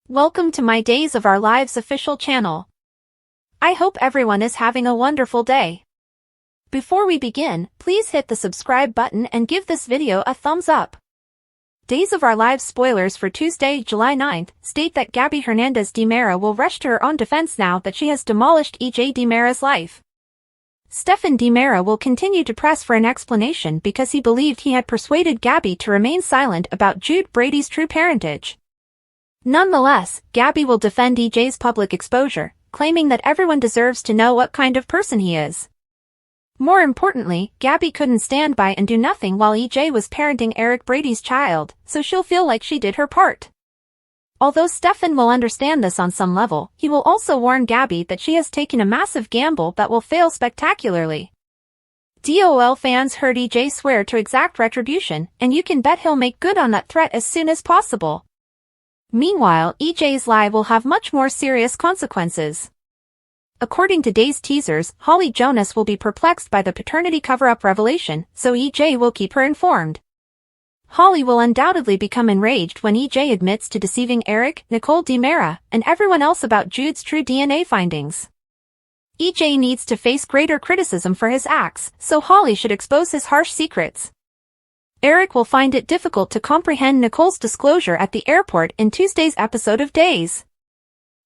Welcome to my Days of Our Lives official channel. I hope everyone is having a wonderful day. Before we begin, please hit the subscribe button and give this video a thumbs up. Days of Our Lives spoilers for Tuesday, July 9th, state that Gabi Hernandez de Mera will rush to her own defense now that she has demolished EJ de Mera's life. Stefan de Mera will continue to press for an explanation because he believed he had persuaded Gabi to remain silent about Jude Brady's true parentage. Nonetheless, Gabi will defend EJ's public exposure, claiming that everyone deserves to know what kind of person he is. More importantly, Gabi couldn't stand by and do nothing while EJ was parenting Eric Brady's child, so she'll feel like she did her part. Although Stefan will understand this on some level, he will also warn Gabi that she has taken a massive gamble that will fail spectacularly. DOL fans heard EJ swear to exact retribution, and you can bet he'll make good on that threat as soon as possible. Meanwhile, EJ's lie will have much more serious consequences. According to Days teasers, Holly Jonas will be perplexed by the paternity cover-up revelation, so EJ will keep her informed. Holly will undoubtedly become enraged when EJ admits to deceiving Eric, Nicole de Mera, and everyone else about Jude's true DNA findings. EJ needs to face greater criticism for his acts, so Holly should expose his harsh secrets. Eric will find it difficult to comprehend Nicole's disclosure at the airport in Tuesday's episode of Days.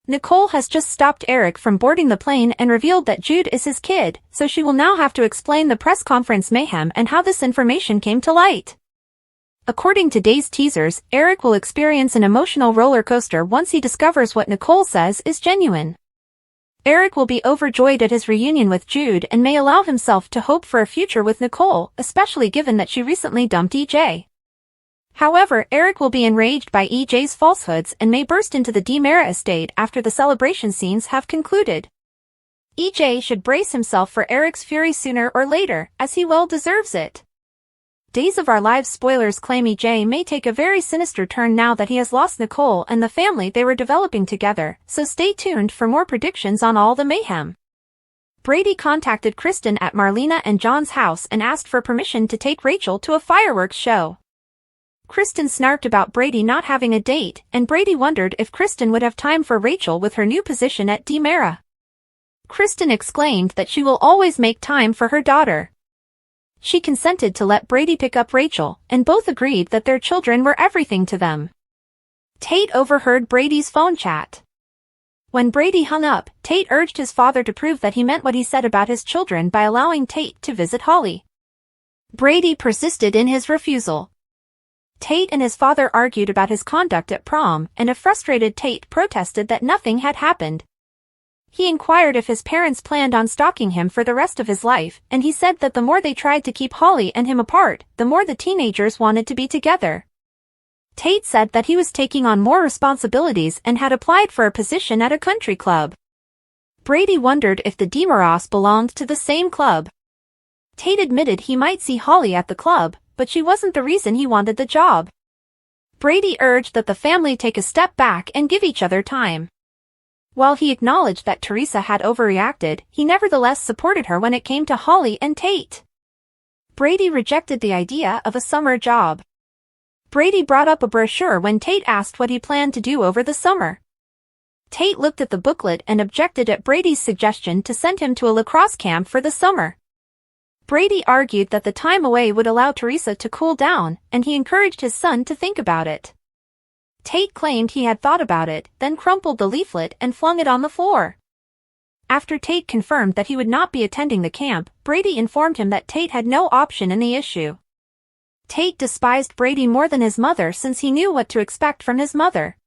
Nicole has just stopped Eric from boarding the plane and revealed that Jude is his kid, so she will now have to explain the press conference mayhem and how this information came to light. According to Days teasers, Eric will experience an emotional roller coaster once he discovers what Nicole says is genuine. Eric will be overjoyed at his reunion with Jude and may allow himself to hope for a future with Nicole, especially given that she recently dumped EJ. However, Eric will be enraged by EJ's falsehoods and may burst into the de Mera estate after the celebration scenes have concluded. EJ should brace himself for Eric's fury sooner or later, as he well deserves it. Days of Our Lives spoilers claim EJ may take a very sinister turn now that he has lost Nicole and the family they were developing together, so stay tuned for more predictions on all the mayhem. Brady contacted Kristen at Marlena and John's house and asked for permission to take Rachel to a fireworks show. Kristen snarked about Brady not having a date, and Brady wondered if Kristen would have time for Rachel with her new position at de Mera. Kristen exclaimed that she will always make time for her daughter. She consented to let Brady pick up Rachel, and both agreed that their children were everything to them. Tate overheard Brady's phone chat. When Brady hung up, Tate urged his father to prove that he meant what he said about his children by allowing Tate to visit Holly. Brady persisted in his refusal. Tate and his father argued about his conduct at prom, and a frustrated Tate protested that nothing had happened. He inquired if his parents planned on stalking him for the rest of his life, and he said that the more they tried to keep Holly and him apart, the more the teenagers wanted to be together. Tate said that he was taking on more responsibilities and had applied for a position at a country club. Brady wondered if the de Meras belonged to the same club. Tate admitted he might see Holly at the club, but she wasn't the reason he wanted the job. Brady urged that the family take a step back and give each other time. While he acknowledged that Teresa had overreacted, he nevertheless supported her when it came to Holly and Tate. Brady rejected the idea of a summer job. Brady brought up a brochure when Tate asked what he planned to do over the summer. Tate looked at the booklet and objected at Brady's suggestion to send him to a lacrosse camp for the summer. Brady argued that the time away would allow Teresa to cool down, and he encouraged his son to think about it. Tate claimed he had thought about it, then crumpled the leaflet and flung it on the floor. After Tate confirmed that he would not be attending the camp, Brady informed him that Tate had no option in the issue. Tate despised Brady more than his mother since he knew what to expect from his mother.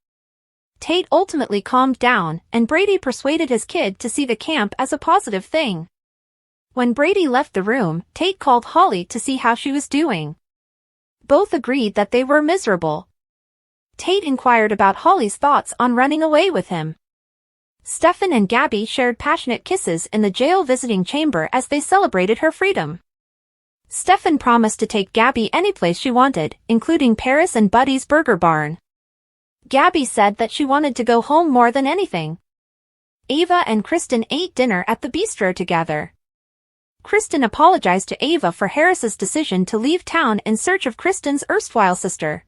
Tate ultimately calmed down, and Brady persuaded his kid to see the camp as a positive thing. When Brady left the room, Tate called Holly to see how she was doing. Both agreed that they were miserable. Tate inquired about Holly's thoughts on running away with him. Stefan and Gabi shared passionate kisses in the jail visiting chamber as they celebrated her freedom. Stefan promised to take Gabi any place she wanted, including Paris and Buddy's Burger Barn. Gabi said that she wanted to go home more than anything. Ava and Kristen ate dinner at the bistro together. Kristen apologized to Ava for Harris's decision to leave town in search of Kristen's erstwhile sister.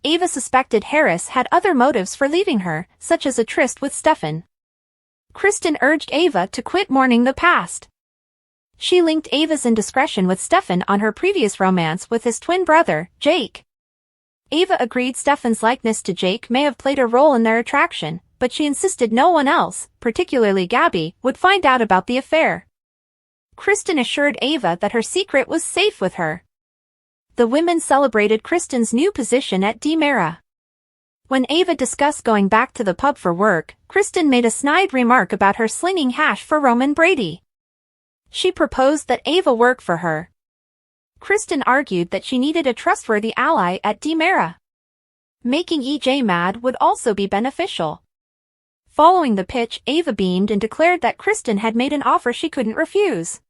Ava suspected Harris had other motives for leaving her, such as a tryst with Stefan. Kristen urged Ava to quit mourning the past. She linked Ava's indiscretion with Stefan on her previous romance with his twin brother, Jake. Ava agreed Stefan's likeness to Jake may have played a role in their attraction, but she insisted no one else, particularly Gabi, would find out about the affair. Kristen assured Ava that her secret was safe with her. The women celebrated Kristen's new position at DiMera. When Ava discussed going back to the pub for work, Kristen made a snide remark about her slinging hash for Roman Brady. She proposed that Ava work for her. Kristen argued that she needed a trustworthy ally at DiMera. Making EJ mad would also be beneficial. Following the pitch, Ava beamed and declared that Kristen had made an offer she couldn't refuse.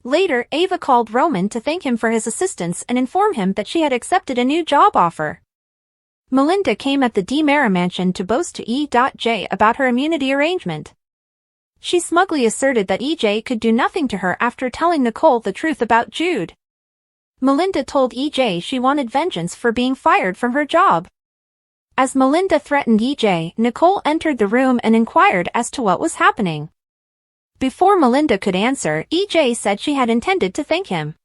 Later, Ava called Roman to thank him for his assistance and inform him that she had accepted a new job offer. Melinda came at the DiMera mansion to boast to E.J. about her immunity arrangement. She smugly asserted that EJ could do nothing to her after telling Nicole the truth about Jude. Melinda told EJ she wanted vengeance for being fired from her job. As Melinda threatened EJ, Nicole entered the room and inquired as to what was happening. Before Melinda could answer, EJ said she had intended to thank him.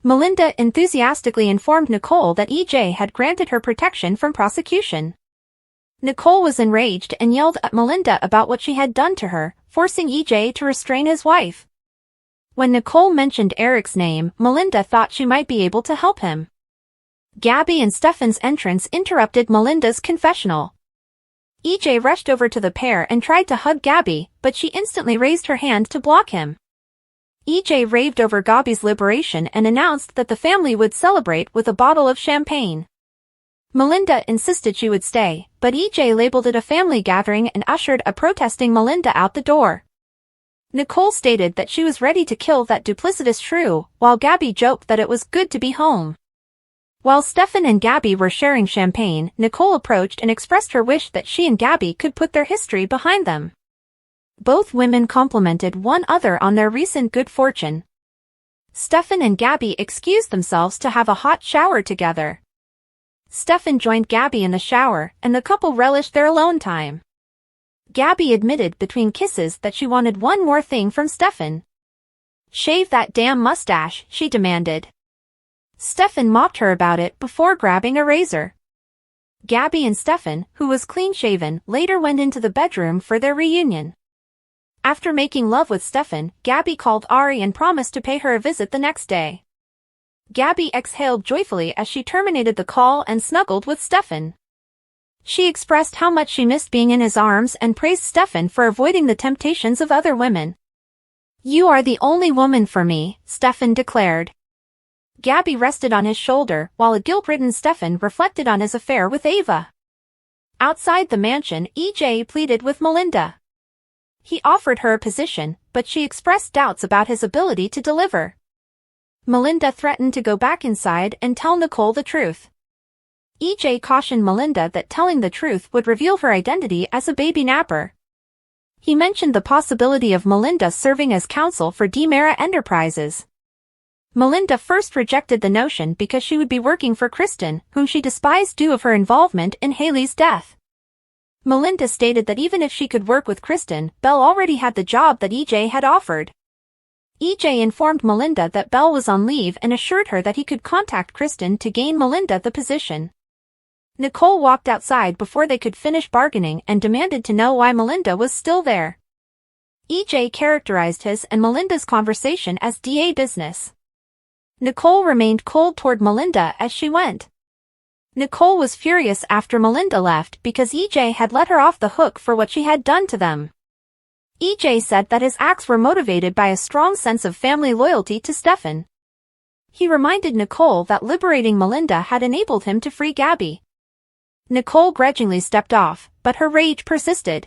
Melinda enthusiastically informed Nicole that EJ had granted her protection from prosecution. Nicole was enraged and yelled at Melinda about what she had done to her, forcing EJ to restrain his wife. When Nicole mentioned Eric's name, Melinda thought she might be able to help him. Gabi and Stefan's entrance interrupted Melinda's confessional. EJ rushed over to the pair and tried to hug Gabi, but she instantly raised her hand to block him. EJ raved over Gabi's liberation and announced that the family would celebrate with a bottle of champagne. Melinda insisted she would stay, but EJ labeled it a family gathering and ushered a protesting Melinda out the door. Nicole stated that she was ready to kill that duplicitous shrew, while Gabi joked that it was good to be home. While Stefan and Gabi were sharing champagne, Nicole approached and expressed her wish that she and Gabi could put their history behind them. Both women complimented one another on their recent good fortune. Stefan and Gabi excused themselves to have a hot shower together. Stefan joined Gabi in the shower, and the couple relished their alone time. Gabi admitted between kisses that she wanted one more thing from Stefan. "Shave that damn mustache," she demanded. Stefan mocked her about it before grabbing a razor. Gabi and Stefan, who was clean-shaven, later went into the bedroom for their reunion. After making love with Stefan, Gabi called Ari and promised to pay her a visit the next day. Gabi exhaled joyfully as she terminated the call and snuggled with Stefan. She expressed how much she missed being in his arms and praised Stefan for avoiding the temptations of other women. "You are the only woman for me," Stefan declared. Gabi rested on his shoulder, while a guilt-ridden Stefan reflected on his affair with Ava. Outside the mansion, EJ pleaded with Melinda. He offered her a position, but she expressed doubts about his ability to deliver. Melinda threatened to go back inside and tell Nicole the truth. EJ cautioned Melinda that telling the truth would reveal her identity as a baby napper. He mentioned the possibility of Melinda serving as counsel for DiMera Enterprises. Melinda first rejected the notion because she would be working for Kristen, whom she despised due to her involvement in Haley's death. Melinda stated that even if she could work with Kristen, Belle already had the job that EJ had offered. EJ informed Melinda that Belle was on leave and assured her that he could contact Kristen to gain Melinda the position. Nicole walked outside before they could finish bargaining and demanded to know why Melinda was still there. EJ characterized his and Melinda's conversation as DA business. Nicole remained cold toward Melinda as she went. Nicole was furious after Melinda left because EJ had let her off the hook for what she had done to them. EJ said that his acts were motivated by a strong sense of family loyalty to Stefan. He reminded Nicole that liberating Melinda had enabled him to free Gabi. Nicole grudgingly stepped off, but her rage persisted.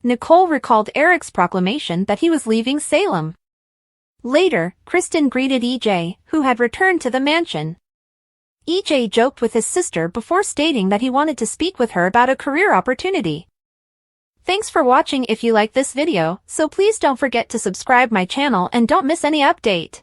Nicole recalled Eric's proclamation that he was leaving Salem. Later, Kristen greeted EJ, who had returned to the mansion. EJ joked with his sister before stating that he wanted to speak with her about a career opportunity. Thanks for watching. If you like this video, so please don't forget to subscribe my channel and don't miss any update.